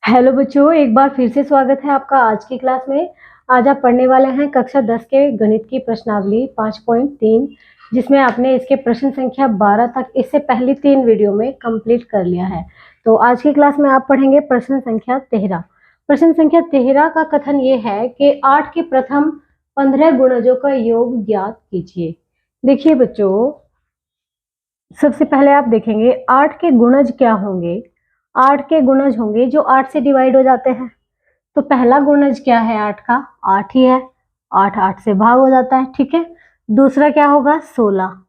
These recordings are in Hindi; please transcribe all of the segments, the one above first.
हेलो बच्चों, एक बार फिर से स्वागत है आपका आज की क्लास में। आज आप पढ़ने वाले हैं कक्षा 10 के गणित की प्रश्नावली 5.3, जिसमें आपने इसके प्रश्न संख्या 12 तक इससे पहली 3 वीडियो में कंप्लीट कर लिया है। तो आज की क्लास में आप पढ़ेंगे प्रश्न संख्या 13। प्रश्न संख्या 13 का कथन ये है कि 8 के प्रथम 15 गुणजों का योग ज्ञात कीजिए। देखिए बच्चों, सबसे पहले आप देखेंगे 8 के गुणज क्या होंगे। 8 के गुणज होंगे जो 8 से डिवाइड हो जाते हैं। तो पहला गुणज क्या है 8 का? 8 ही है। 8 8 से भाग हो जाता है, ठीक है। दूसरा क्या होगा? 16।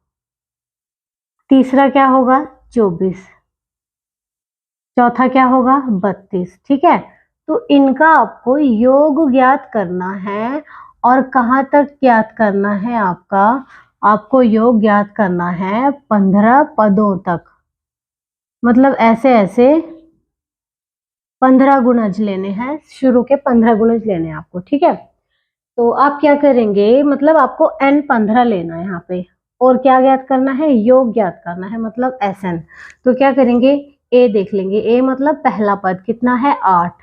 तीसरा क्या होगा? 24। चौथा क्या होगा? 32, ठीक है। तो इनका आपको योग ज्ञात करना है। और कहाँ तक ज्ञात करना है? आपको योग ज्ञात करना है 15 पदों तक। मतलब ऐसे ऐसे 15 गुणज लेने हैं, शुरू के 15 गुणज लेने हैं आपको, ठीक है। तो आप क्या करेंगे, मतलब आपको n 15 लेना है यहाँ पे। और क्या ज्ञात करना है? योग ज्ञात करना है, मतलब Sn। तो क्या करेंगे, a देख लेंगे। a मतलब पहला पद कितना है? 8।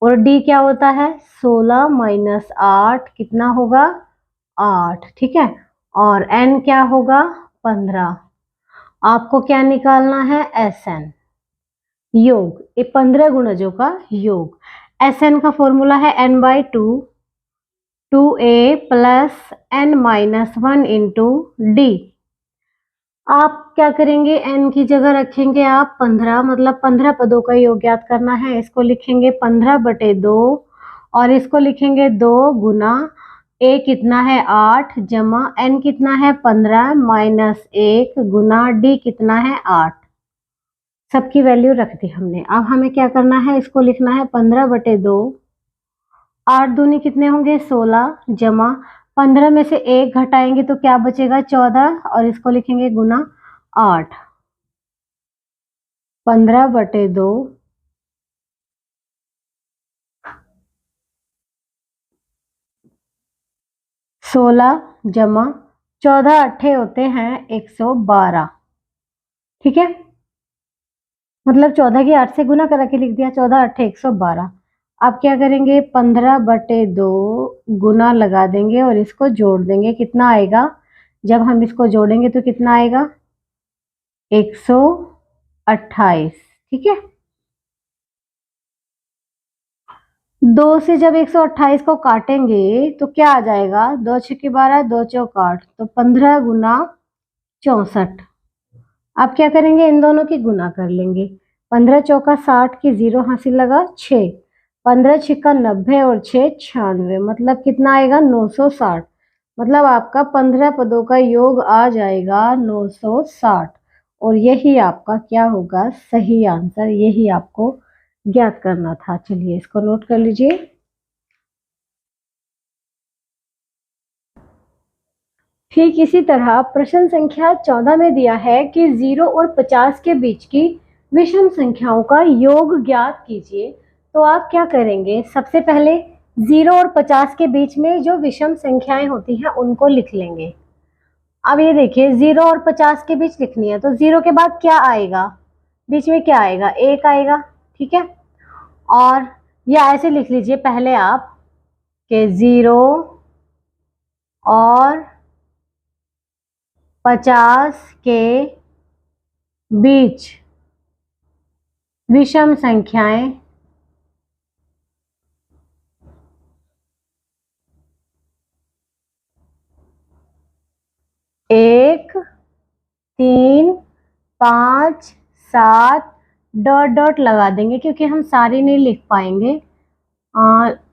और d क्या होता है? 16 माइनस 8 कितना होगा? 8, ठीक है। और n क्या होगा? 15। आपको क्या निकालना है? Sn, योग, ये 15 गुणजों का योग। Sn का फॉर्मूला है n/2, 2a plus n minus 1 into D. आप क्या करेंगे, n की जगह रखेंगे आप 15, मतलब 15 पदों का योग ज्ञात करना है। इसको लिखेंगे 15/2 और इसको लिखेंगे 2 गुना a कितना है? 8 जमा n कितना है? 15 माइनस 1 गुना d कितना है? 8। सबकी वैल्यू रख दी हमने। अब हमें क्या करना है, इसको लिखना है 15/2। 8 दूनी कितने होंगे? 16 जमा 15 में से 1 घटाएंगे तो क्या बचेगा? 14। और इसको लिखेंगे गुना 8। 15/2 16 जमा 14 अट्ठे होते हैं 112, ठीक है। मतलब 14 की 8 से गुना करा के लिख दिया, 14 अट्ठे 112। आप क्या करेंगे, 15/2 गुना लगा देंगे और इसको जोड़ देंगे। कितना आएगा? जब हम इसको जोड़ेंगे तो कितना आएगा? 128, ठीक है। 2 से जब 128 को काटेंगे तो क्या आ जाएगा? 2 छक्के 12, 2 चौक 8, तो 15 गुना 64। आप क्या करेंगे, इन दोनों की गुना कर लेंगे। 15 चौका 60 की 0 हासिल लगा 6। 15 छिक्का 90 और 6 96, मतलब कितना आएगा? 960। मतलब आपका 15 पदों का योग आ जाएगा 960। और यही आपका क्या होगा? सही आंसर। यही आपको ज्ञात करना था। चलिए इसको नोट कर लीजिए। ठीक इसी तरह प्रश्न संख्या 14 में दिया है कि 0 और 50 के बीच की विषम संख्याओं का योग ज्ञात कीजिए। तो आप क्या करेंगे, सबसे पहले 0 और 50 के बीच में जो विषम संख्याएं होती हैं उनको लिख लेंगे। अब ये देखिए, 0 और 50 के बीच लिखनी है तो 0 के बाद क्या आएगा? बीच में क्या आएगा? 1 आएगा, ठीक है। और या ऐसे लिख लीजिए पहले आप कि 0 और 50 के बीच विषम संख्याएं 1 3 5 7 डॉट डॉट लगा देंगे क्योंकि हम सारी नहीं लिख पाएंगे।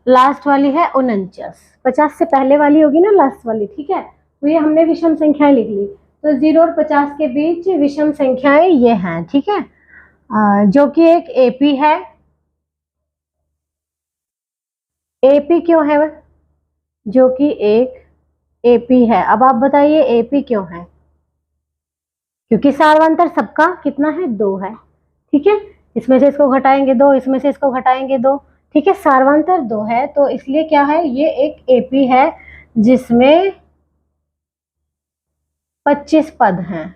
लास्ट वाली है 49, 50 से पहले वाली होगी ना लास्ट वाली, ठीक है। तो ये हमने विषम संख्याएं लिख ली। तो 0 और 50 के बीच विषम संख्याएं ये हैं, ठीक है। जो कि एक एपी है। एपी क्यों है? जो कि एक एपी है। अब आप बताइए एपी क्यों है? क्योंकि सार्वंतर सबका कितना है? 2 है, ठीक है। इसमें से इसको घटाएंगे 2, इसमें से इसको घटाएंगे 2, ठीक है। सार्वंतर 2 है तो इसलिए क्या है, ये एक एपी है जिसमें 25 पद हैं।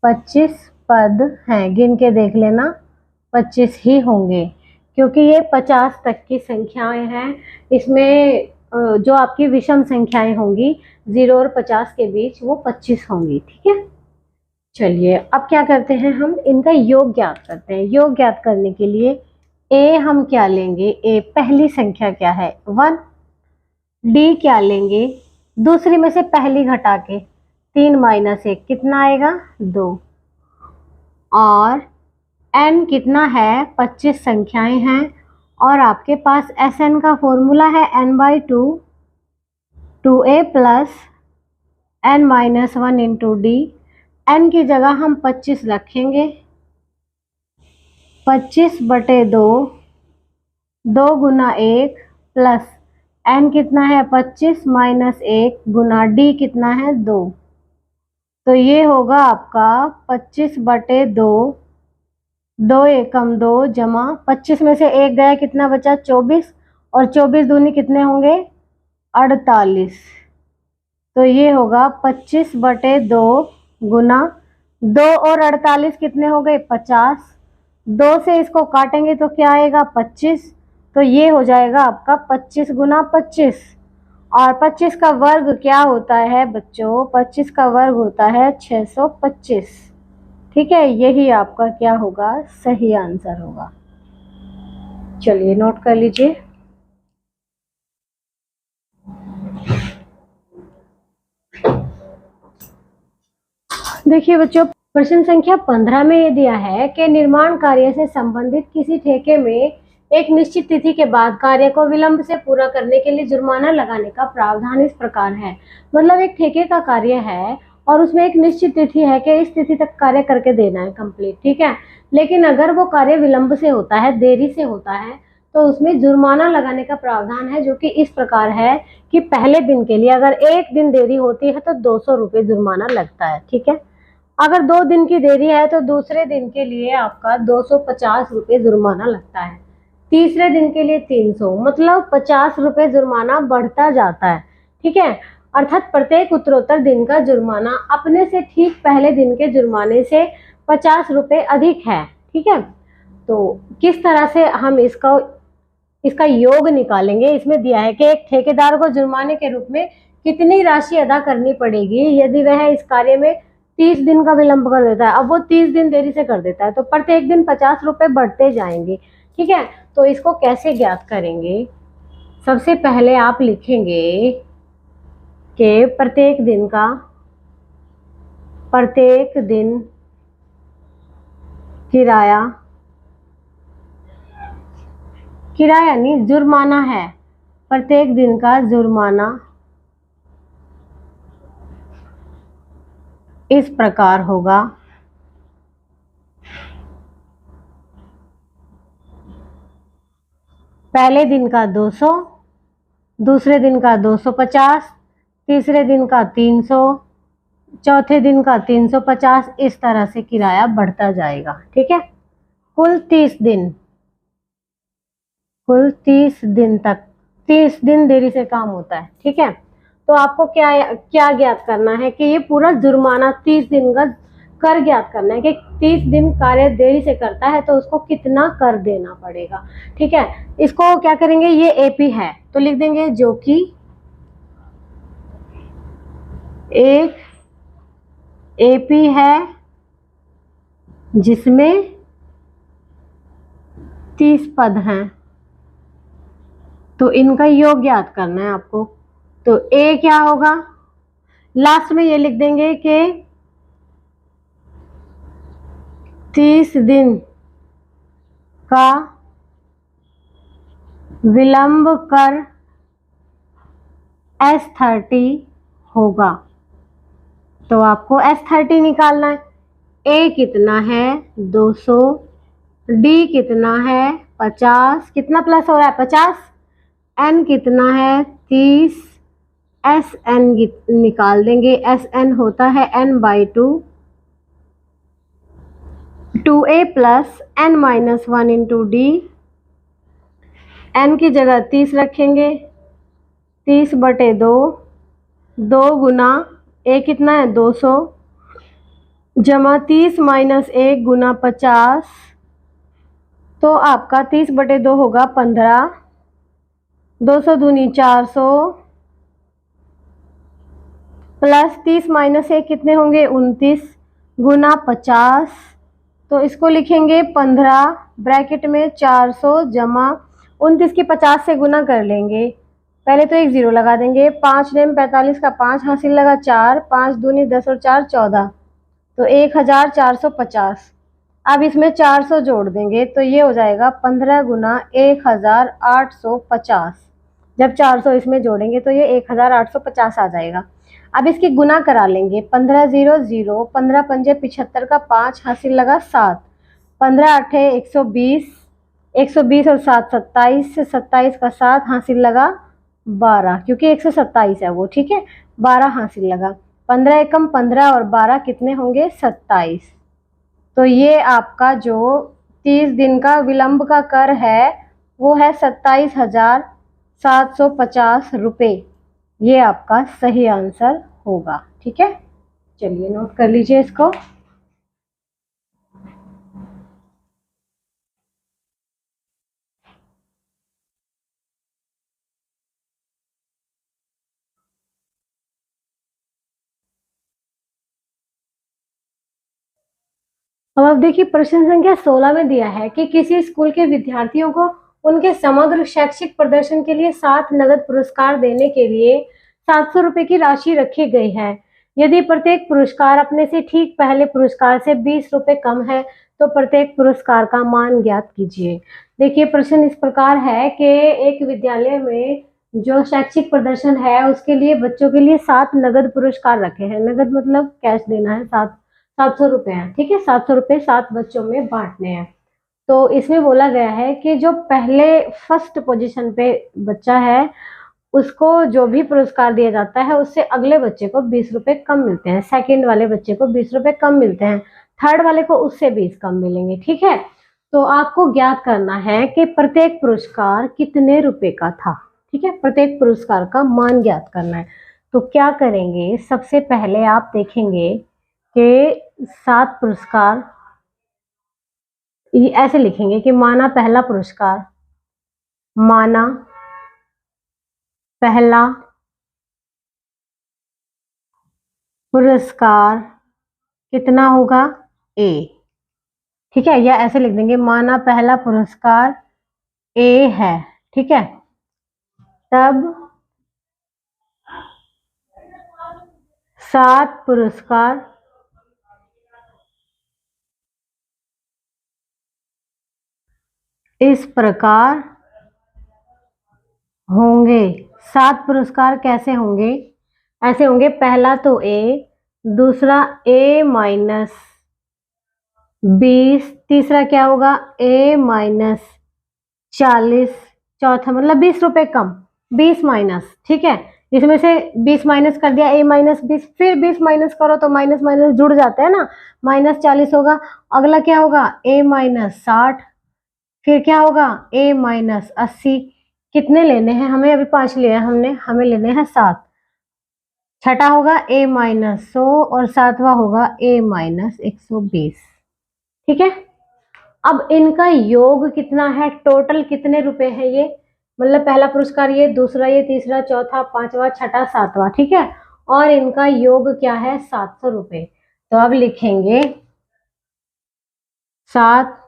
25 पद हैं, गिन के देख लेना। 25 ही होंगे, क्योंकि ये 50 तक की संख्याएं हैं। इसमें जो आपकी विषम संख्याएं होंगी 0 और 50 के बीच, वो 25 होंगी। ठीक है, चलिए अब क्या करते हैं, हम इनका योग ज्ञात करते हैं। योग ज्ञात करने के लिए ए हम क्या लेंगे, ए पहली संख्या क्या है 1, डी क्या लेंगे, दूसरी में से पहली घटा के 3 - 1 कितना आएगा 2, और n कितना है 25 संख्याएं हैं, और आपके पास Sn का फॉर्मूला है n/2, 2a plus n - 1 into D. n की जगह हम 25 रखेंगे, 25/2, 2 गुना 1 प्लस n कितना है 25 - 1 गुना d कितना है 2। तो ये होगा आपका 25/2, 2 एकम 2 जमा 25 में से 1 गया, कितना बचा 24, और 24 दूनी कितने होंगे 48। तो ये होगा 25/2 गुना 2 और 48 कितने हो गए 50। 2 से इसको काटेंगे तो क्या आएगा 25। तो ये हो जाएगा आपका 25 गुना 25, और 25 का वर्ग क्या होता है बच्चों, 25 का वर्ग होता है 625। ठीक है, यही आपका क्या होगा सही आंसर होगा। चलिए नोट कर लीजिए। देखिए बच्चों, प्रश्न संख्या 15 में ये दिया है कि निर्माण कार्य से संबंधित किसी ठेके में एक निश्चित तिथि के बाद कार्य को विलंब से पूरा करने के लिए जुर्माना लगाने का प्रावधान इस प्रकार है। मतलब एक ठेके का कार्य है और उसमें एक निश्चित तिथि है कि इस तिथि तक कार्य करके देना है कंप्लीट। ठीक है, लेकिन अगर वो कार्य विलंब से होता है, देरी से होता है, तो उसमें जुर्माना लगाने का प्रावधान है, जो कि इस प्रकार है कि पहले दिन के लिए अगर 1 दिन देरी होती है तो 200 रुपये जुर्माना लगता है। ठीक है, अगर 2 दिन की देरी है तो दूसरे दिन के लिए आपका 250 रुपये जुर्माना लगता है, तीसरे दिन के लिए 300, मतलब 50 रुपये जुर्माना बढ़ता जाता है। ठीक है, अर्थात प्रत्येक उत्तरोत्तर दिन का जुर्माना अपने से ठीक पहले दिन के जुर्माने से 50 रुपये अधिक है। ठीक है, तो किस तरह से हम इसका योग निकालेंगे, इसमें दिया है कि एक ठेकेदार को जुर्माने के रूप में कितनी राशि अदा करनी पड़ेगी यदि वह इस कार्य में 30 दिन का विलंब कर देता है। अब वो 30 दिन देरी से कर देता है तो प्रत्येक दिन 50 रुपये बढ़ते जाएंगे। ठीक है, तो इसको कैसे ज्ञात करेंगे, सबसे पहले आप लिखेंगे कि प्रत्येक दिन किराया नहीं जुर्माना है, प्रत्येक दिन का जुर्माना इस प्रकार होगा। पहले दिन का 200, दूसरे दिन का 250, तीसरे दिन का 300, चौथे दिन का 350, इस तरह से किराया बढ़ता जाएगा। ठीक है, कुल 30 दिन तक, 30 दिन देरी से काम होता है। ठीक है, तो आपको क्या ज्ञात करना है कि ये पूरा जुर्माना 30 दिन का कर ज्ञात करना है कि 30 दिन कार्य देरी से करता है तो उसको कितना कर देना पड़ेगा। ठीक है, इसको क्या करेंगे, ये एपी है तो लिख देंगे जो कि एक एपी है जिसमें 30 पद हैं, तो इनका योग ज्ञात करना है आपको। तो ए क्या होगा, लास्ट में ये लिख देंगे कि 30 दिन का विलंब कर S30 होगा। तो आपको S30 निकालना है। ए कितना है 200, डी कितना है 50, कितना प्लस हो रहा है 50, एन कितना है 30, एस एन निकाल देंगे। एस एन होता है n/2, 2a plus n - 1 into D. n की जगह 30 रखेंगे, 30/2, 2 गुना a कितना है 200 जमा 30 - 1 गुना 50, तो आपका 30/2 होगा 15, 200 दूनी 400, प्लस 30 माइनस 1 कितने होंगे 29, गुना 50। तो इसको लिखेंगे 15 ब्रैकेट में 400 जमा 29 की 50 से गुना कर लेंगे। पहले तो एक जीरो लगा देंगे, 5 नेम 45 का 5 हासिल लगा 4, 5 दूनी 10 और 4 14, तो 1450। अब इसमें 400 जोड़ देंगे तो ये हो जाएगा 15 गुना 1850। जब 400 इसमें जोड़ेंगे तो ये 1850 आ जाएगा। अब इसकी गुना करा लेंगे, 15 0 0, 15 पंजे 75 का 5 हासिल लगा 7, 15 8 120, 120 और 7 27, 27 का 7 हासिल लगा 12, क्योंकि 127 है वो, ठीक है 12 हासिल लगा। 15 एकम 15 और 12 कितने होंगे 27। तो ये आपका जो 30 दिन का विलंब का कर है वो है 27,750 रुपये। ये आपका सही आंसर होगा, ठीक है। चलिए नोट कर लीजिए इसको। अब आप देखिए प्रश्न संख्या 16 में दिया है कि किसी स्कूल के विद्यार्थियों को उनके समग्र शैक्षिक प्रदर्शन के लिए 7 नगद पुरस्कार देने के लिए 700 रुपए की राशि रखी गई है। यदि प्रत्येक पुरस्कार अपने से ठीक पहले पुरस्कार से 20 रुपए कम है तो प्रत्येक पुरस्कार का मान ज्ञात कीजिए। देखिए प्रश्न इस प्रकार है कि एक विद्यालय में जो शैक्षिक प्रदर्शन है उसके लिए बच्चों के लिए 7 नगद पुरस्कार रखे हैं। नगद मतलब कैश देना है, 700 रुपए हैं, ठीक है। 700 रुपए 7 बच्चों में बांटने हैं। तो इसमें बोला गया है कि जो पहले फर्स्ट पोजीशन पे बच्चा है उसको जो भी पुरस्कार दिया जाता है उससे अगले बच्चे को 20 रुपए कम मिलते हैं, सेकंड वाले बच्चे को 20 रुपए कम मिलते हैं, थर्ड वाले को उससे 20 कम मिलेंगे, ठीक है। तो आपको ज्ञात करना है कि प्रत्येक पुरस्कार कितने रुपए का था, ठीक है। प्रत्येक पुरस्कार का मान ज्ञात करना है। तो क्या करेंगे, सबसे पहले आप देखेंगे कि 7 पुरस्कार ऐसे लिखेंगे कि माना पहला पुरस्कार, माना पहला पुरस्कार कितना होगा ए, ठीक है। या ऐसे लिख देंगे माना पहला पुरस्कार ए है, ठीक है। तब 7 पुरस्कार इस प्रकार होंगे। 7 पुरस्कार कैसे होंगे, ऐसे होंगे, पहला तो ए, दूसरा ए माइनस 20, तीसरा क्या होगा ए माइनस 40, चौथा मतलब 20 रुपए कम, 20 माइनस, ठीक है। इसमें से 20 माइनस कर दिया, ए माइनस 20, फिर 20 माइनस करो तो माइनस माइनस जुड़ जाते हैं ना, माइनस 40 होगा। अगला क्या होगा ए माइनस 60, फिर क्या होगा ए माइनस 80। कितने लेने हैं हमें, अभी 5 लिए हैं हमने, हमें लेने हैं 7। छठा होगा ए माइनस 100 और 7वां होगा ए माइनस 120, ठीक है। अब इनका योग कितना है, टोटल कितने रुपए है ये, मतलब पहला पुरस्कार ये, दूसरा ये, तीसरा, चौथा, पांचवा, छठा, सातवां, ठीक है। और इनका योग क्या है 700 रुपए। तो अब लिखेंगे 7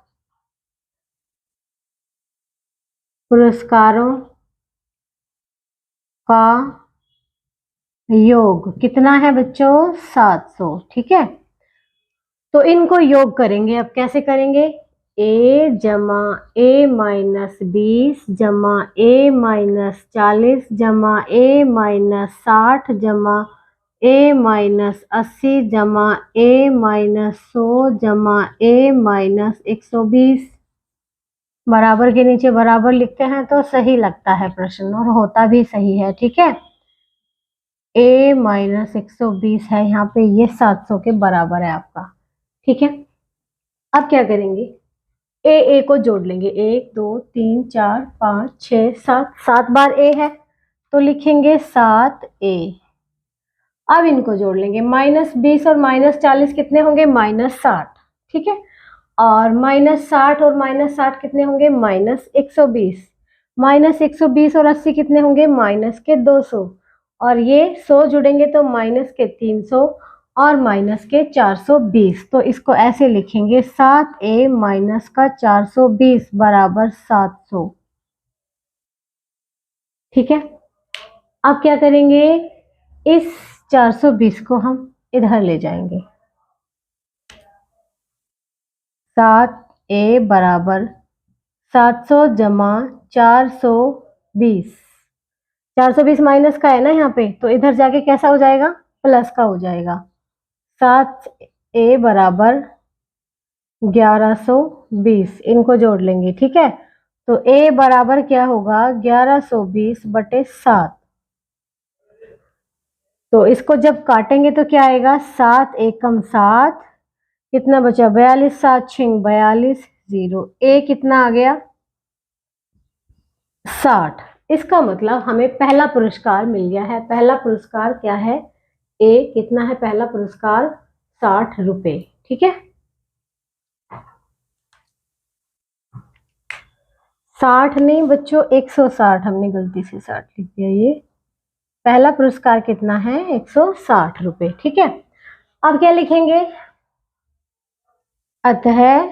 पुरस्कारों का योग कितना है बच्चों 700, ठीक है। तो इनको योग करेंगे, अब कैसे करेंगे, ए जमा ए माइनस 20 जमा ए माइनस 40 जमा ए माइनस 60 जमा ए माइनस 80 जमा ए माइनस 100 जमा ए माइनस 120। बराबर के नीचे बराबर लिखते हैं तो सही लगता है प्रश्न और होता भी सही है, ठीक है। ए माइनस 120 है यहाँ पे, ये 700 के बराबर है आपका, ठीक है। अब क्या करेंगे, ए को जोड़ लेंगे, 1 2 3 4 5 6 7, 7 बार ए है तो लिखेंगे 7 ए। अब इनको जोड़ लेंगे, -20 और -40 कितने होंगे -60, ठीक है। और -60 और -60 कितने होंगे, -120। -120 और 80 कितने होंगे, -200। और ये 100 जुड़ेंगे तो -300 और -420। तो इसको ऐसे लिखेंगे 7a माइनस का 420 बराबर 700। ठीक है, अब क्या करेंगे, इस 420 को हम इधर ले जाएंगे। 7a बराबर 700 जमा 420। 420 माइनस का है ना यहाँ पे, तो इधर जाके कैसा हो जाएगा, प्लस का हो जाएगा। 7a बराबर 1120, इनको जोड़ लेंगे। ठीक है, तो a बराबर क्या होगा, 1120/7। तो इसको जब काटेंगे तो क्या आएगा, 7 एकम 7, कितना बचा, 42, 7 छिंग 42, 0। a कितना आ गया, 60। इसका मतलब हमें पहला पुरस्कार मिल गया है। पहला पुरस्कार क्या है, a कितना है, पहला पुरस्कार 60 रुपए। ठीक है, 60 नहीं बच्चों, 160, हमने गलती से 60 लिख दिया। ये पहला पुरस्कार कितना है, 160 रुपए। ठीक है, अब क्या लिखेंगे, अतः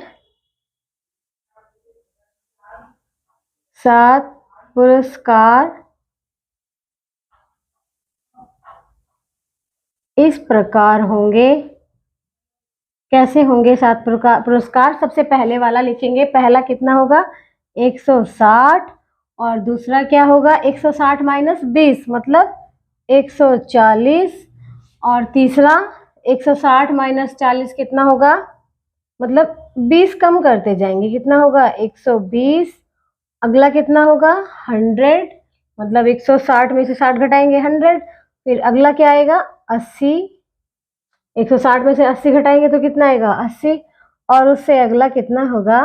7 पुरस्कार इस प्रकार होंगे। कैसे होंगे 7 पुरस्कार, सबसे पहले वाला लिखेंगे, पहला कितना होगा, 160, और दूसरा क्या होगा, 160 माइनस 20 मतलब 140, और तीसरा 160 माइनस 40 कितना होगा, मतलब 20 कम करते जाएंगे, कितना होगा 120। अगला कितना होगा 100, मतलब 160 में से 60 घटाएंगे 100। फिर अगला क्या आएगा 80, 160 में से 80 घटाएंगे तो कितना आएगा 80, और उससे अगला कितना होगा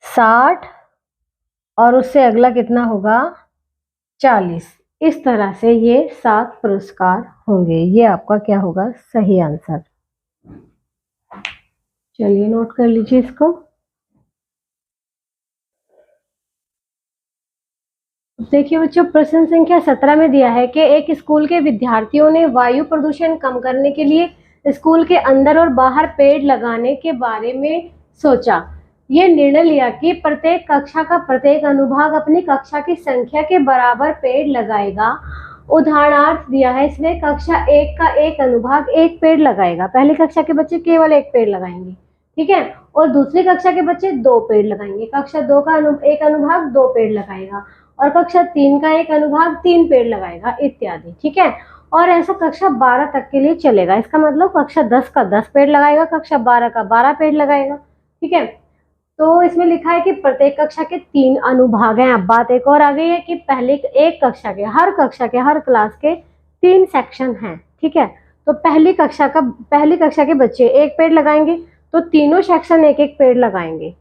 60, और उससे अगला कितना होगा 40। इस तरह से ये 7 पुरस्कार होंगे। ये आपका क्या होगा, सही आंसर। चलिए नोट कर लीजिए इसको। देखिए बच्चों, प्रश्न संख्या 17 में दिया है कि एक स्कूल के विद्यार्थियों ने वायु प्रदूषण कम करने के लिए स्कूल के अंदर और बाहर पेड़ लगाने के बारे में सोचा। ये निर्णय लिया कि प्रत्येक कक्षा का प्रत्येक अनुभाग अपनी कक्षा की संख्या के बराबर पेड़ लगाएगा। उदाहरणार्थ दिया है इसमें, कक्षा 1 का एक अनुभाग एक पेड़ लगाएगा। पहली कक्षा के बच्चे केवल एक पेड़ लगाएंगे, ठीक है, और दूसरी कक्षा के बच्चे 2 पेड़ लगाएंगे। कक्षा 2 का एक अनुभाग 2 पेड़ लगाएगा, और कक्षा 3 का एक अनुभाग 3 पेड़ लगाएगा, इत्यादि। ठीक है, और ऐसा कक्षा 12 तक के लिए चलेगा। इसका मतलब कक्षा 10 का 10 पेड़ लगाएगा, कक्षा 12 का 12 पेड़ लगाएगा। ठीक है, तो इसमें लिखा है कि प्रत्येक कक्षा के 3 अनुभाग हैं। अब बात एक और आ गई है कि पहले एक कक्षा के हर क्लास के 3 सेक्शन हैं। ठीक है, तो पहली कक्षा के बच्चे एक पेड़ लगाएंगे, तो तीनों सेक्शन एक एक पेड़ लगाएंगे।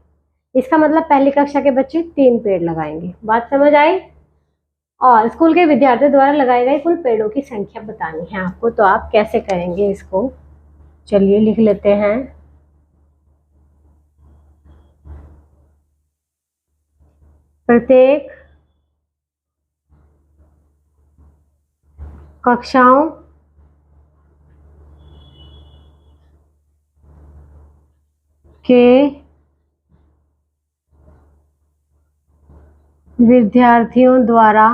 इसका मतलब पहली कक्षा के बच्चे 3 पेड़ लगाएंगे। बात समझ आई? और स्कूल के विद्यार्थियों द्वारा लगाए गए कुल पेड़ों की संख्या बतानी है आपको, तो आप कैसे करेंगे इसको, चलिए लिख लेते हैं। प्रत्येक कक्षाओं के विद्यार्थियों द्वारा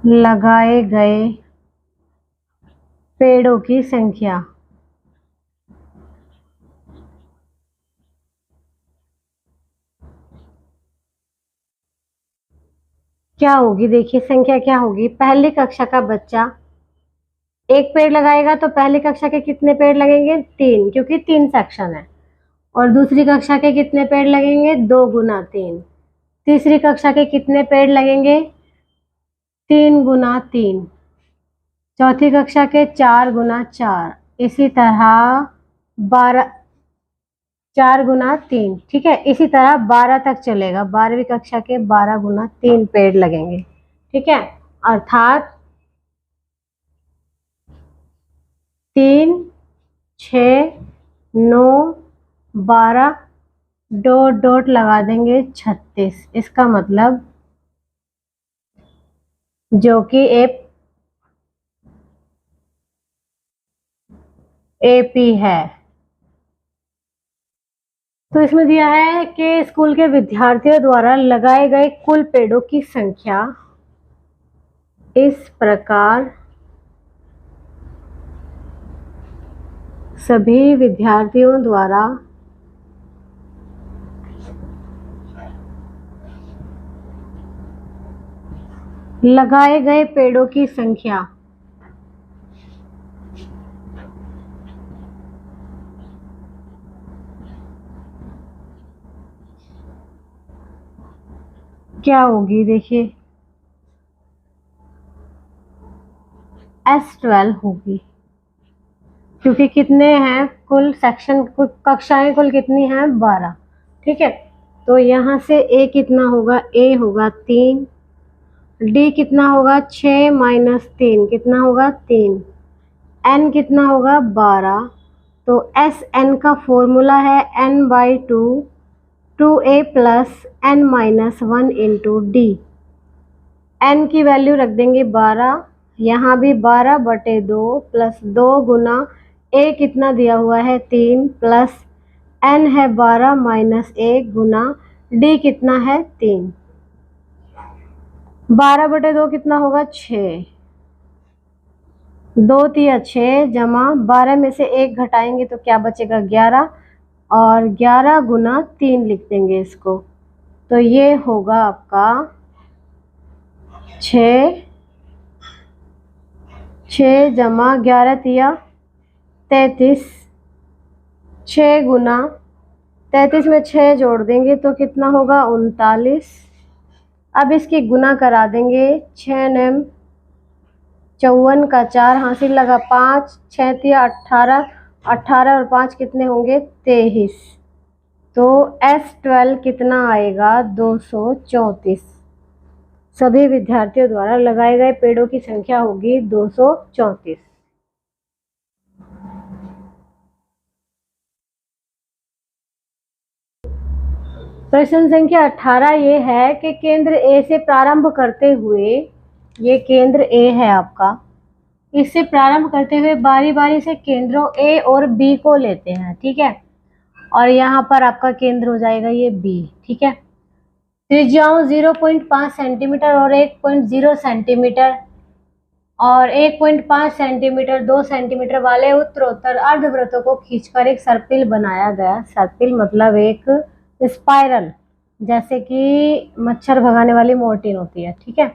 लगाए गए पेड़ों की संख्या। क्या होगी, देखिए संख्या क्या होगी, पहली कक्षा का बच्चा एक पेड़ लगाएगा तो पहली कक्षा के कितने पेड़ लगेंगे, 3, क्योंकि 3 सेक्शन है। और दूसरी कक्षा के कितने पेड़ लगेंगे, 2 गुना 3। तीसरी कक्षा के कितने पेड़ लगेंगे, 3 गुना 3। चौथी कक्षा के 4 गुना 4। इसी तरह 12, 4 गुना 3। ठीक है, इसी तरह 12 तक चलेगा। 12वीं कक्षा के 12 गुना 3 पेड़ लगेंगे। ठीक है, अर्थात 3 6, 9, 12, डॉट डॉट लगा देंगे 36। इसका मतलब जो कि AP है। तो इसमें दिया है कि स्कूल के विद्यार्थियों द्वारा लगाए गए कुल पेड़ों की संख्या इस प्रकार सभी विद्यार्थियों द्वारा लगाए गए पेड़ों की संख्या क्या होगी, देखिए S12 होगी, क्योंकि कितने हैं कुल सेक्शन, कक्षाएं कुल कितनी हैं 12। ठीक है, तो यहाँ से A कितना होगा, A होगा 3, D कितना होगा 6 माइनस 3 कितना होगा 3, N कितना होगा 12। तो SN का फॉर्मूला है N/2 2A plus N minus 1 into D। N की वैल्यू रख देंगे 12, यहाँ भी 12/2 प्लस 2 गुना A कितना दिया हुआ है 3 प्लस N है 12 माइनस 1 गुना D कितना है 3। 12/2 कितना होगा 6, 2 तिया 6 जमा 12 में से 1 घटाएंगे तो क्या बचेगा 11, और 11 गुना 3 लिख देंगे इसको। तो ये होगा आपका 6 जमा 11 तिया 33, 6 गुना 33 में 6 जोड़ देंगे तो कितना होगा 39। अब इसकी गुना करा देंगे, 6 नम 54 का 4 हासिल लगा 5, 6 तिया 18, 18 और 5 कितने होंगे 23। तो S12 कितना आएगा 234। सभी विद्यार्थियों द्वारा लगाए गए पेड़ों की संख्या होगी 234। प्रश्न संख्या 18 ये है कि केंद्र A से प्रारंभ करते हुए, ये केंद्र A है आपका, इससे प्रारंभ करते हुए बारी बारी से केंद्रों A और B को लेते हैं। ठीक है, और यहाँ पर आपका केंद्र हो जाएगा ये B। ठीक है, त्रिज्याओं 0.5 सेंटीमीटर और 1.0 सेंटीमीटर और 1.5 सेंटीमीटर 2 सेंटीमीटर वाले उत्तरोत्तर अर्धवृत्तों को खींचकर एक सर्पिल बनाया गया। सर्पिल मतलब एक स्पाइरल, जैसे कि मच्छर भगाने वाली मोर्टीन होती है। ठीक है,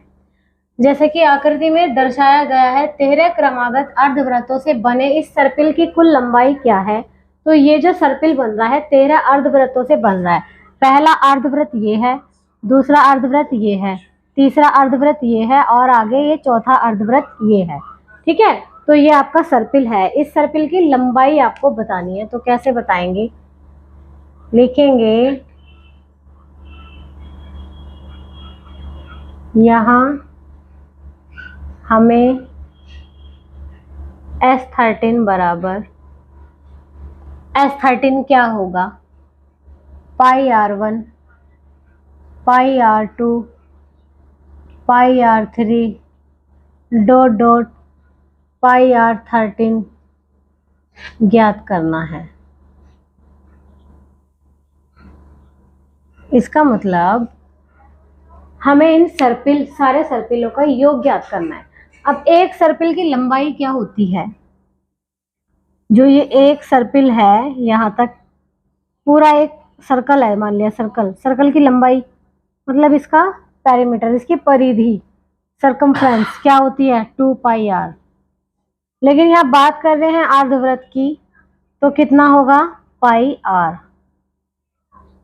जैसे कि आकृति में दर्शाया गया है। 13 क्रमागत अर्धवृत्तों से बने इस सर्पिल की कुल लंबाई क्या है। तो ये जो सर्पिल बन रहा है 13 अर्धवृत्तों से बन रहा है। पहला अर्धवृत्त ये है, दूसरा अर्धवृत्त ये है, तीसरा अर्धवृत्त ये है और आगे ये चौथा अर्धवृत्त ये है। ठीक है, तो ये आपका सर्पिल है। इस सर्पिल की लंबाई आपको बतानी है, तो कैसे बताएंगे, लिखेंगे यहाँ हमें S13 बराबर, S13 क्या होगा, पाई R1 पाई R2 पाई R3 डॉट डॉट पाई R13 ज्ञात करना है। इसका मतलब हमें इन सर्पिल, सारे सर्पिलों का योग ज्ञात करना है। अब एक सर्पिल की लंबाई क्या होती है, जो ये एक सर्पिल है यहाँ तक पूरा एक सर्कल है, मान लिया सर्कल, सर्कल की लंबाई मतलब इसका पेरीमीटर, इसकी परिधि सर्कमफ्रेंस क्या होती है 2 पाई R। लेकिन यहाँ बात कर रहे हैं अर्धवृत्त की, तो कितना होगा पाई R।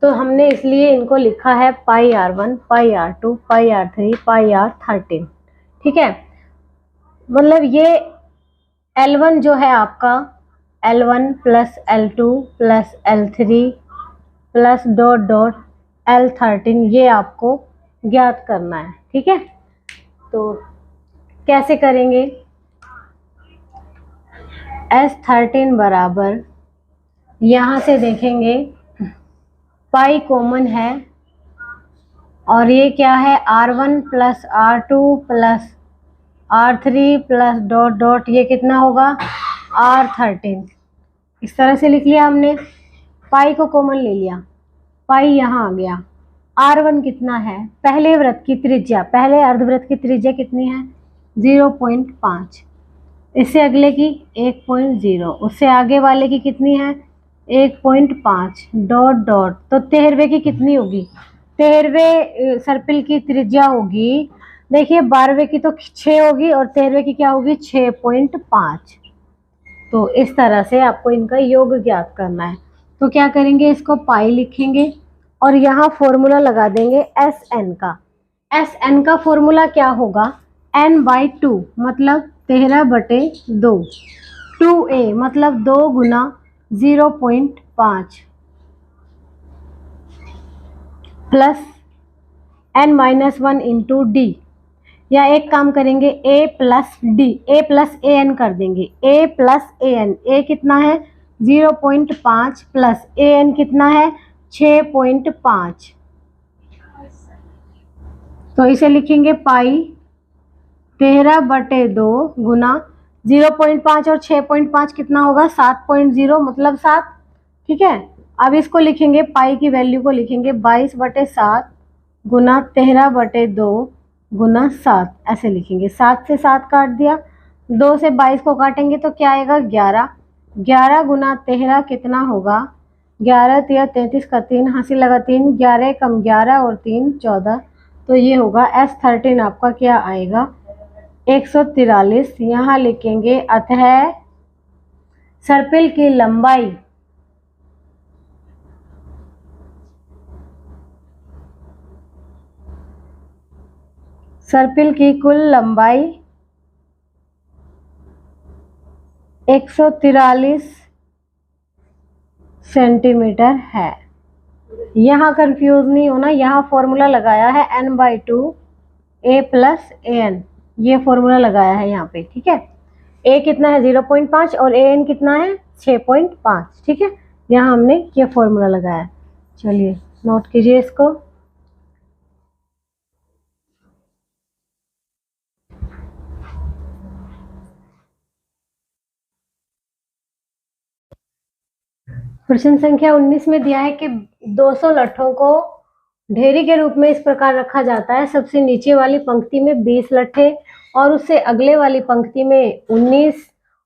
तो हमने इसलिए इनको लिखा है पाई R1 पाई R2 पाई R3 पाई R13। ठीक है, मतलब ये L1 जो है आपका L1 plus L2 plus L3 plus dot dot L13 ये आपको ज्ञात करना है। ठीक है, तो कैसे करेंगे, S13 बराबर, यहाँ से देखेंगे पाई कॉमन है और ये क्या है R1 plus R2 plus R3 plus dot dot, ये कितना होगा R13। इस तरह से लिख लिया हमने, पाई को कॉमन ले लिया, पाई यहाँ आ गया। R1 कितना है, पहले वृत्त की त्रिज्या, पहले अर्धवृत्त की त्रिज्या कितनी है 0.5, इससे अगले की 1.0, उससे आगे वाले की कितनी है 1.5 डॉट डॉट, तो 13वें की कितनी होगी, 13वें सर्पिल की त्रिज्या होगी, देखिए 12वें की तो 6 होगी और 13वें की क्या होगी 6.5। तो इस तरह से आपको इनका योग ज्ञात करना है। तो क्या करेंगे, इसको पाई लिखेंगे और यहाँ फॉर्मूला लगा देंगे एस एन का। एस एन का फॉर्मूला क्या होगा, n/2 मतलब 13/2, 2a मतलब 2 गुना 0.5 प्लस n-1 इंटू डी, या एक काम करेंगे a plus d, a plus a n कर देंगे, a plus a n, a कितना है 0.5 प्लस ए एन कितना है 6.5, तो इसे लिखेंगे पाई 13/2 गुना 0.5 और 6.5 कितना होगा 7.0 मतलब 7, ठीक है। अब इसको लिखेंगे, पाई की वैल्यू को लिखेंगे 22/7 गुना 13/2 गुना 7, ऐसे लिखेंगे। 7 से 7 काट दिया, 2 से 22 को काटेंगे तो क्या आएगा 11, 11 गुना 13 कितना होगा 11 × 33 का 3, हंसी लगा 3, 11 कम 11 और 3 14, तो ये होगा S13 आपका क्या आएगा 143। यहाँ लिखेंगे अतः सर्पिल की लंबाई सर्पिल की कुल लंबाई 143 सेंटीमीटर है। यहाँ कंफ्यूज नहीं होना, यहाँ फॉर्मूला लगाया है n/2 a plus a n, ये फॉर्मूला लगाया है यहाँ पे, ठीक है। a कितना है 0.5 और ए एन कितना है 6.5, ठीक है। यहाँ हमने ये फॉर्मूला लगाया, चलिए नोट कीजिए इसको। प्रश्न संख्या 19 में दिया है कि 200 लट्ठों को ढेरी के रूप में इस प्रकार रखा जाता है, सबसे नीचे वाली पंक्ति में 20 लट्ठे और उससे अगले वाली पंक्ति में 19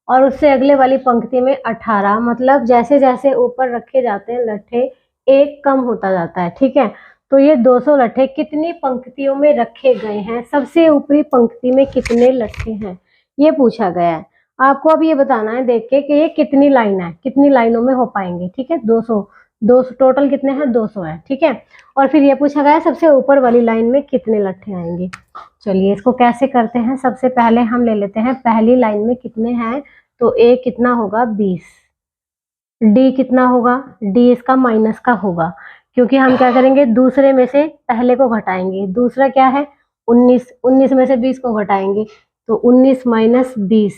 और उससे अगले वाली पंक्ति में 18, मतलब जैसे जैसे ऊपर रखे जाते हैं लट्ठे एक कम होता जाता है, ठीक है। तो ये 200 लट्ठे कितनी पंक्तियों में रखे गए हैं, सबसे ऊपरी पंक्ति में कितने लट्ठे हैं, ये पूछा गया है। आपको अब ये बताना है देख के कि ये कितनी लाइन है, कितनी लाइनों में हो पाएंगे, ठीक है। 200 टोटल कितने हैं 200 है, ठीक है। और फिर ये पूछा गया है सबसे ऊपर वाली लाइन में कितने लट्ठे आएंगे। चलिए इसको कैसे करते हैं, सबसे पहले हम ले लेते हैं पहली लाइन में कितने हैं, तो a कितना होगा 20, d कितना होगा, d इसका माइनस का होगा, क्योंकि हम क्या करेंगे दूसरे में से पहले को घटाएंगे, दूसरा क्या है 19, 19 में से 20 को घटाएंगे तो 19 माइनस 20,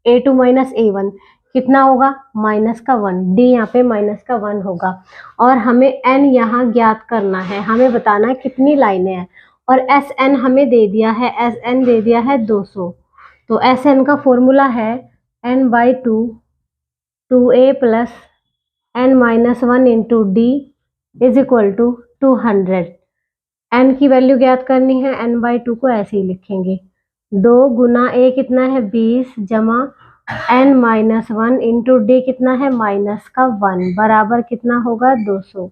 a2 माइनस a1 कितना होगा माइनस का 1, d यहाँ पे माइनस का 1 होगा। और हमें n यहाँ ज्ञात करना है, हमें बताना है कितनी लाइनें हैं, और Sn हमें दे दिया है, Sn दे दिया है 200, तो Sn का फॉर्मूला है n/2 2a plus n-1 into d is equal to 200। n की वैल्यू ज्ञात करनी है, n/2 को ऐसे ही लिखेंगे, 2 गुना a कितना है 20 जमा n-1 इंटू डी कितना है माइनस का 1 बराबर कितना होगा 200।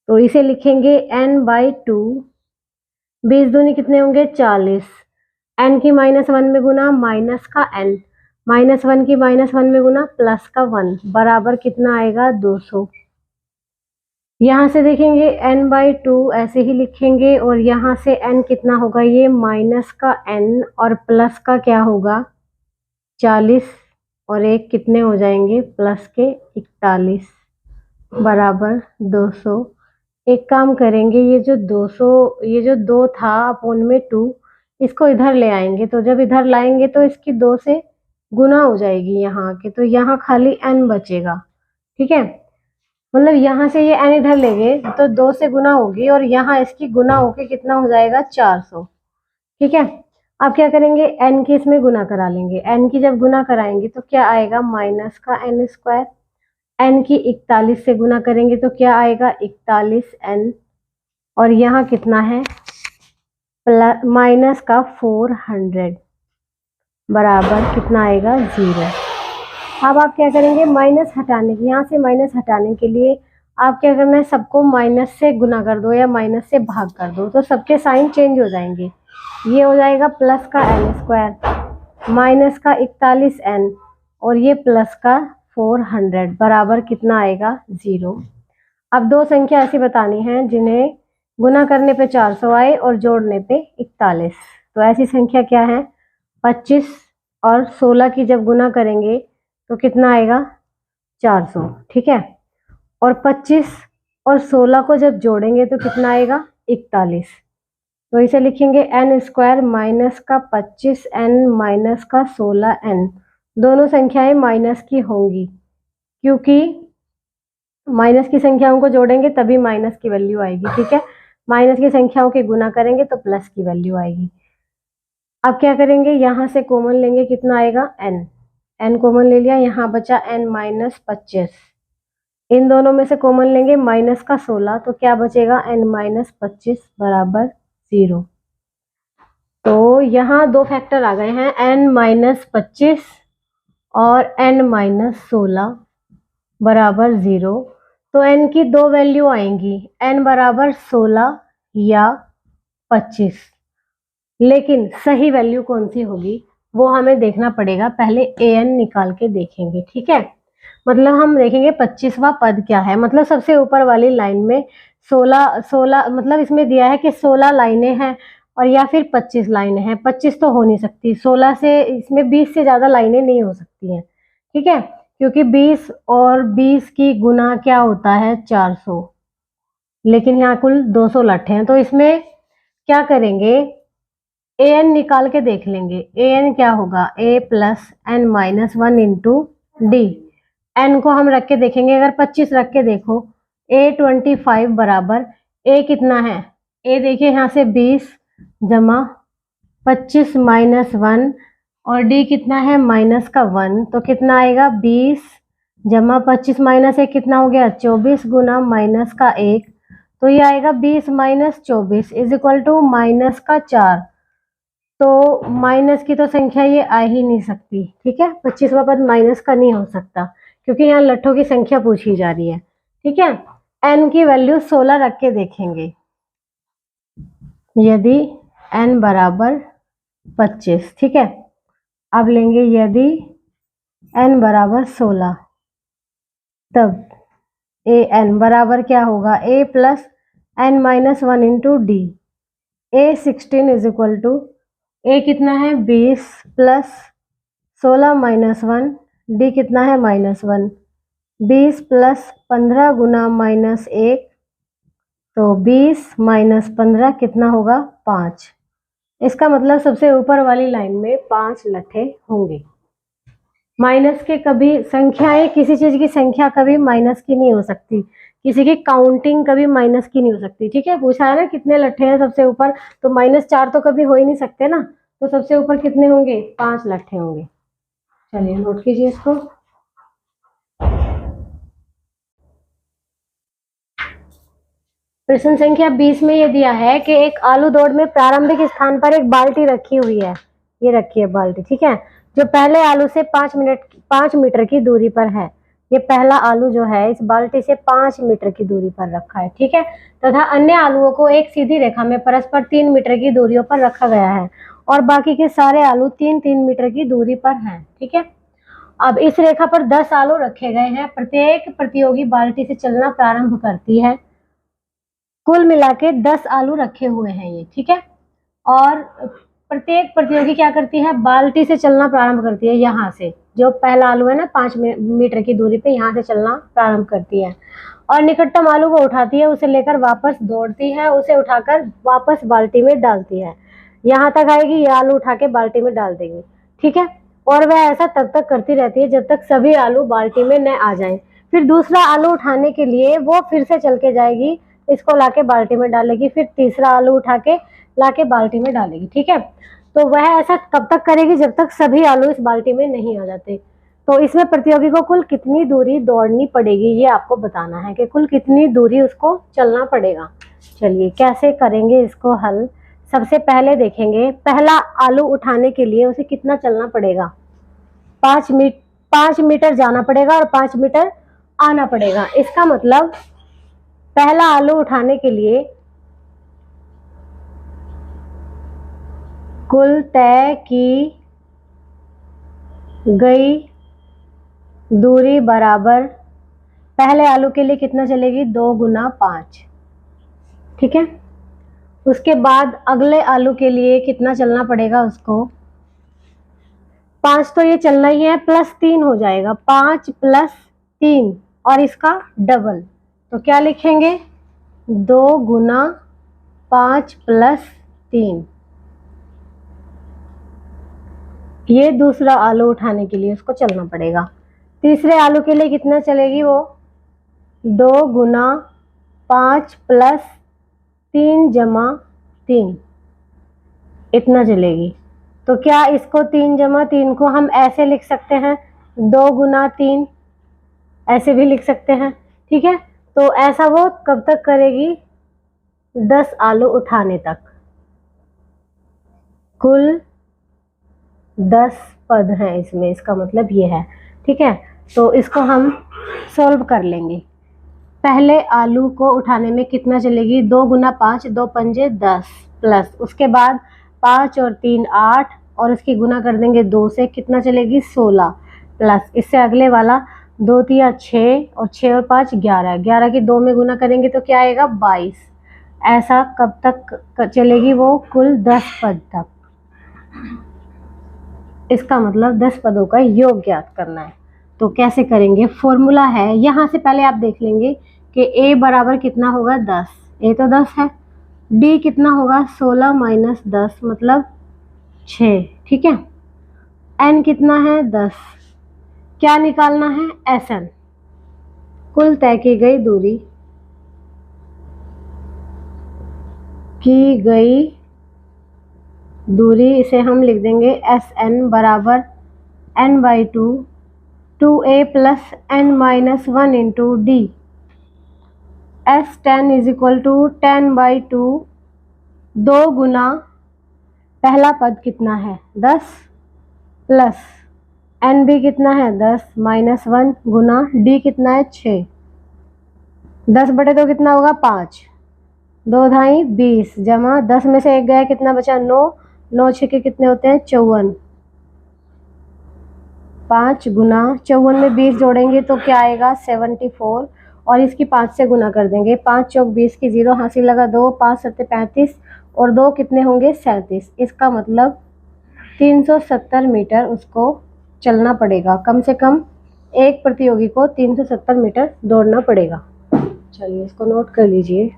तो इसे लिखेंगे n/2, 20 दूनी कितने होंगे 40, n की -1 में गुना माइनस का n, -1 की -1 में गुना प्लस का 1 बराबर कितना आएगा 200। यहाँ से देखेंगे n/2 ऐसे ही लिखेंगे और यहाँ से n कितना होगा, ये माइनस का n और प्लस का क्या होगा 40 और एक कितने हो जाएंगे प्लस के 41 बराबर 200। एक काम करेंगे, ये जो 200 ये जो 2 था अपोन में 2 इसको इधर ले आएंगे, तो जब इधर लाएंगे तो इसकी 2 से गुना हो जाएगी यहाँ के, तो यहाँ खाली n बचेगा। ठीक है, मतलब यहाँ से ये n इधर ले गए तो 2 से गुना होगी और यहाँ इसकी गुना होके कितना हो जाएगा 400। ठीक है, अब क्या करेंगे, n की इसमें गुना करा लेंगे। n की जब गुना कराएंगे तो क्या आएगा, माइनस का n स्क्वायर। n की 41 से गुना करेंगे तो क्या आएगा, 41n। और यहाँ कितना है, प्लस माइनस का 400 बराबर कितना आएगा, 0। अब आप क्या करेंगे, माइनस हटाने के, यहाँ से माइनस हटाने के लिए आप क्या करना है, सबको माइनस से गुना कर दो या माइनस से भाग कर दो, तो सबके साइन चेंज हो जाएंगे। ये हो जाएगा प्लस का n स्क्वायर माइनस का 41n और ये प्लस का 400 बराबर कितना आएगा, 0। अब दो संख्या ऐसी बतानी है जिन्हें गुना करने पे 400 आए और जोड़ने पे 41। तो ऐसी संख्या क्या है, 25 और 16 की जब गुना करेंगे तो कितना आएगा, 400। ठीक है, और 25 और 16 को जब जोड़ेंगे तो कितना आएगा, 41। तो इसे लिखेंगे n स्क्वायर माइनस का 25n माइनस का 16n। दोनों संख्याएं माइनस की होंगी, क्योंकि माइनस की संख्याओं को जोड़ेंगे तभी माइनस की वैल्यू आएगी। ठीक है, माइनस की संख्याओं के गुना करेंगे तो प्लस की वैल्यू आएगी। अब क्या करेंगे, यहाँ से कॉमन लेंगे, कितना आएगा, n कॉमन ले लिया, यहाँ बचा n माइनस 25। इन दोनों में से कॉमन लेंगे माइनस का 16, तो क्या बचेगा, n माइनस 25 बराबर 0। तो यहाँ दो फैक्टर आ गए हैं, n माइनस 25 और n माइनस 16 बराबर 0। तो n की दो वैल्यू आएंगी, n बराबर 16 या 25। लेकिन सही वैल्यू कौन सी होगी वो हमें देखना पड़ेगा, पहले an निकाल के देखेंगे। ठीक है, मतलब हम देखेंगे 25वां पद क्या है, मतलब सबसे ऊपर वाली लाइन में 16 मतलब इसमें दिया है कि 16 लाइनें हैं और या फिर 25 लाइनें हैं। 25 तो हो नहीं सकती, 16 से इसमें 20 से ज़्यादा लाइनें नहीं हो सकती हैं। ठीक है, क्योंकि 20 और 20 की गुना क्या होता है, 400, लेकिन यहाँ कुल 200 लट्ठे हैं। तो इसमें क्या करेंगे, an निकाल के देख लेंगे। an क्या होगा, a plus n minus 1 into D. n को हम रख के देखेंगे, अगर 25 रख के देखो, a 25 बराबर a कितना है, a देखिए यहाँ से 20 जमा 25 माइनस 1 और d कितना है, माइनस का 1, तो कितना आएगा, 20 जमा 25 माइनस 1 कितना हो गया, 24 गुना माइनस का 1, तो ये आएगा 20 minus 24 is equal to minus का 4। तो माइनस की तो संख्या ये आ ही नहीं सकती। ठीक है, 25वां पद माइनस का नहीं हो सकता, क्योंकि यहाँ लट्ठों की संख्या पूछी जा रही है। ठीक है, n की वैल्यू 16 रख के देखेंगे। यदि n बराबर 25, ठीक है, अब लेंगे यदि n बराबर 16, तब ए एन बराबर क्या होगा, a plus n minus 1 into d. a 16 is equal to a कितना है, 20 प्लस 16 माइनस 1, डी कितना है, माइनस 1। 20 प्लस 15 गुना माइनस 1, तो 20 माइनस 15 कितना होगा, 5। इसका मतलब सबसे ऊपर वाली लाइन में 5 लट्ठे होंगे। माइनस के कभी संख्याएं, किसी चीज की संख्या कभी माइनस की नहीं हो सकती, किसी की काउंटिंग कभी माइनस की नहीं हो सकती। ठीक है, पूछा है ना कितने लट्ठे हैं सबसे ऊपर, तो -4 तो कभी हो ही नहीं सकते ना, तो सबसे ऊपर कितने होंगे, 5 लट्ठे होंगे। चलिए नोट कीजिए इसको। प्रश्न संख्या 20 में ये दिया है कि एक आलू दौड़ में प्रारंभिक स्थान पर एक बाल्टी रखी हुई है, ये रखी है बाल्टी। ठीक है, जो पहले आलू से 5 मीटर की दूरी पर है। ये पहला आलू जो है इस बाल्टी से 5 मीटर की दूरी पर रखा है। ठीक है, तथा अन्य आलुओं को एक सीधी रेखा में परस्पर 3 मीटर की दूरियों पर रखा गया है और बाकी के सारे आलू 3-3 मीटर की दूरी पर हैं। ठीक है, अब इस रेखा पर 10 आलू रखे गए हैं, प्रत्येक प्रतियोगी बाल्टी से चलना प्रारंभ करती है। कुल मिला के 10 आलू रखे हुए हैं ये। ठीक है, और प्रत्येक प्रतियोगी क्या करती है, बाल्टी से चलना प्रारंभ करती है, यहाँ से जो पहला आलू है ना 5 मीटर की दूरी पे, यहाँ से चलना प्रारंभ करती है और निकटतम आलू को उठाती है, उसे लेकर वापस दौड़ती है, उसे उठाकर वापस बाल्टी में डालती है। यहाँ तक आएगी, ये आलू उठा के बाल्टी में डाल देगी। ठीक है, और वह ऐसा तब तक करती रहती है जब तक सभी आलू बाल्टी में न आ जाएं। फिर दूसरा आलू उठाने के लिए वो फिर से चल के जाएगी, इसको लाके बाल्टी में डालेगी, फिर तीसरा आलू उठा के लाके बाल्टी में डालेगी। ठीक है, तो वह ऐसा तब तक करेगी जब तक सभी आलू इस बाल्टी में नहीं आ जाते। तो इसमें प्रतियोगी को कुल कितनी दूरी दौड़नी पड़ेगी ये आपको बताना है, कि कुल कितनी दूरी उसको चलना पड़ेगा। चलिए कैसे करेंगे इसको हल। सबसे पहले देखेंगे पहला आलू उठाने के लिए उसे कितना चलना पड़ेगा। 5 मीटर जाना पड़ेगा और 5 मीटर आना पड़ेगा। इसका मतलब पहला आलू उठाने के लिए कुल तय की गई दूरी बराबर, पहले आलू के लिए कितना चलेगी, 2 गुना 5। ठीक है, उसके बाद अगले आलू के लिए कितना चलना पड़ेगा उसको, 5 तो ये चलना ही है, प्लस 3 हो जाएगा, 5 प्लस 3 और इसका डबल। तो क्या लिखेंगे, 2 गुना 5 प्लस 3। ये दूसरा आलू उठाने के लिए उसको चलना पड़ेगा। तीसरे आलू के लिए कितना चलेगी वो, 2 गुना 5 प्लस 3 जमा 3, इतना चलेगी। तो क्या इसको 3 जमा 3 को हम ऐसे लिख सकते हैं, 2 गुना 3, ऐसे भी लिख सकते हैं। ठीक है, तो ऐसा वो कब तक करेगी, 10 आलू उठाने तक। कुल 10 पद हैं इसमें, इसका मतलब ये है। ठीक है, तो इसको हम सॉल्व कर लेंगे। पहले आलू को उठाने में कितना चलेगी, 2 गुना 5, 2 पंजे 10, प्लस उसके बाद 5 और 3 8 और इसकी गुना कर देंगे 2 से, कितना चलेगी 16, प्लस इससे अगले वाला 2 तिया 6 और 6 और 5 11, 11 की 2 में गुना करेंगे तो क्या आएगा 22। ऐसा कब तक चलेगी वो, कुल 10 पद तक। इसका मतलब 10 पदों का योग ज्ञात करना है। तो कैसे करेंगे, फॉर्मूला है, यहाँ से पहले आप देख लेंगे कि a बराबर कितना होगा 10, a तो 10 है, d कितना होगा 16 माइनस 10 मतलब 6। ठीक है, n कितना है 10, क्या निकालना है Sn, कुल तय की गई दूरी, इसे हम लिख देंगे Sn बराबर n/2 2a plus n minus 1 into d. S10 is equal to 10/2, 2 गुना पहला पद कितना है 10 प्लस n भी कितना है 10 माइनस 1 गुना d कितना है 6, 10/2 कितना होगा 5, 2 धाई 20 जमा 10 में से 1 गया कितना बचा 9, 9 6 के कितने होते हैं 54, 5 गुना 54 में 20 जोड़ेंगे तो क्या आएगा 74 और इसकी 5 से गुना कर देंगे, 5 चौक 20 की 0 हासिल लगा 2, 5 7 35 और 2 कितने होंगे 37। इसका मतलब 370 मीटर उसको चलना पड़ेगा, कम से कम एक प्रतियोगी को 370 मीटर दौड़ना पड़ेगा। चलिए इसको नोट कर लीजिए।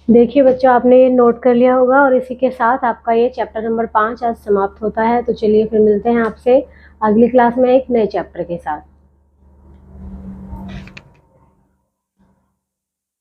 देखिए बच्चों, आपने ये नोट कर लिया होगा और इसी के साथ आपका ये चैप्टर नंबर 5 आज समाप्त होता है। तो चलिए फिर मिलते हैं आपसे अगली क्लास में एक नए चैप्टर के साथ।